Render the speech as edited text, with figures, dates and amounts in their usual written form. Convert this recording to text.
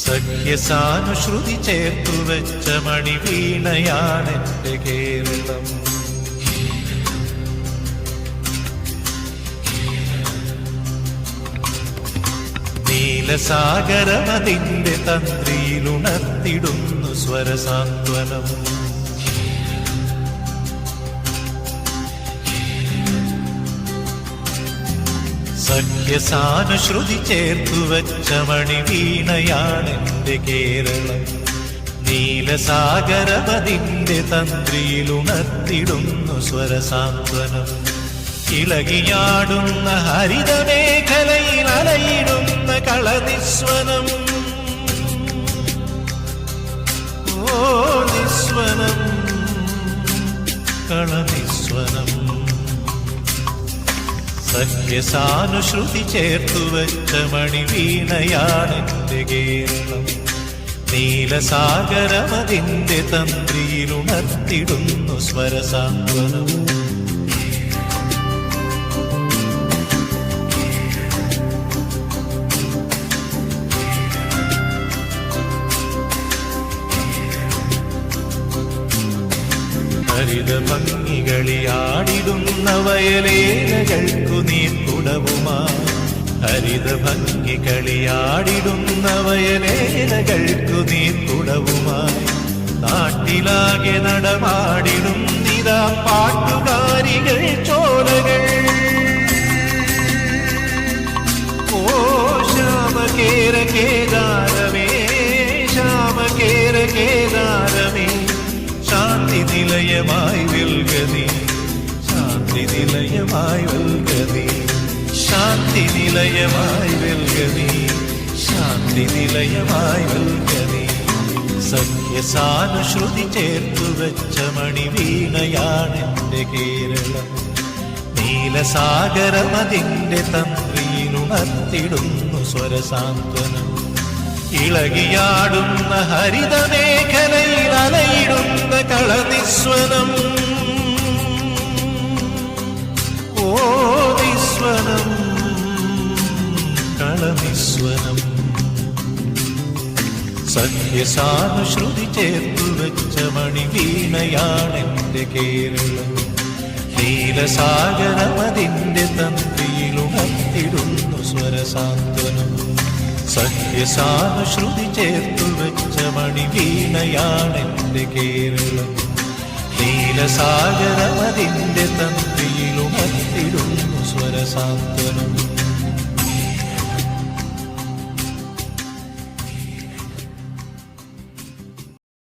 സഖ്യസാനുശ്രുതി ചേർത്തു വെച്ച മണിവീണയാണെന്റെ കേരളം. നീലസാഗരമതിന്റെ തന്ത്രിയിലുണർത്തിടുന്നു സ്വരസാന്ത്വനം. സഖ്യസാനുശ്രുതി ചേർത്തു വച്ച മണിവീണയാണെന്റെ കേരളം. നീലസാഗരമതിന്റെ തന്ത്രിയിലുണർത്തിടുന്നു സ്വരസാന്ത്വനം. ഇളകിയാടുന്ന ഹരിതമേഖലയിൽ അലയിടുന്ന കളനിസ്വനം. ഓ നിസ്വനം, കളനിസ്വനം. സഖ്യസാനുശ്രുതി ചേർത്തു വച്ച മണിവീണയാണെന്റെ കേരളം. നീലസാഗരമതിന്റെ തന്ത്രിയിലുണർത്തിടുന്നു സ്വരസാന്ത്വനം. ഹരിതഭംഗികളിയാടിടുന്ന വയലേലകൾക്കു നീർക്കുടവുമായി. ഹരിതഭംഗികളിയാടിടുന്ന വയലേലകൾക്കു നീർക്കുടവുമായി. നാട്ടിലാകെ നടമാടിടുന്നിതാ പാട്ടുകാരികൾ ചോലകൾ. ഓ ശ്യാമകേര കേദാരമേ, ശ്യാമകേര കേദാരമേ, ശാന്തി നിലയമായി വെൽകതി, ശാന്തി നിലയമായി വെൽകതി, ശാന്തി നിലയമായി വെൽകതി, ശാന്തി നിലയമായി വെൽകതി. സഖ്യസാനുശ്രുതി ചേർത്തു വെച്ച മണിവീണയാണെന്റെ കേരളം. നീലസാഗരമതിന്റെ തന്ത്രിയിലുണർത്തിടുന്നു സ്വരസാന്ത്വനം. ഇളകിയാടുന്ന ഹരിതമേഖലയിൽ അലയിടുന്ന കളനിസ്വനം. ഓ നിസ്വനം, കളനിസ്വനം. സഖ്യസാനുശ്രുതി ചേർത്തു വെച്ച മണിവീണയാണെന്റെ കേരളം. നീലസാഗരമതിന്റെ തന്ത്രിയിലുണർത്തിടുന്നു സ്വരസാന്ത്വനം. സഖ്യസാനുശ്രുതി ചേർത്തു വെച്ച മണിവീണയാണെന്റെ കേരളം. നീലസാഗരമതിന്റെ തന്ത്രിയിലുണർത്തിടുന്നു സ്വരസാന്ത്വനം.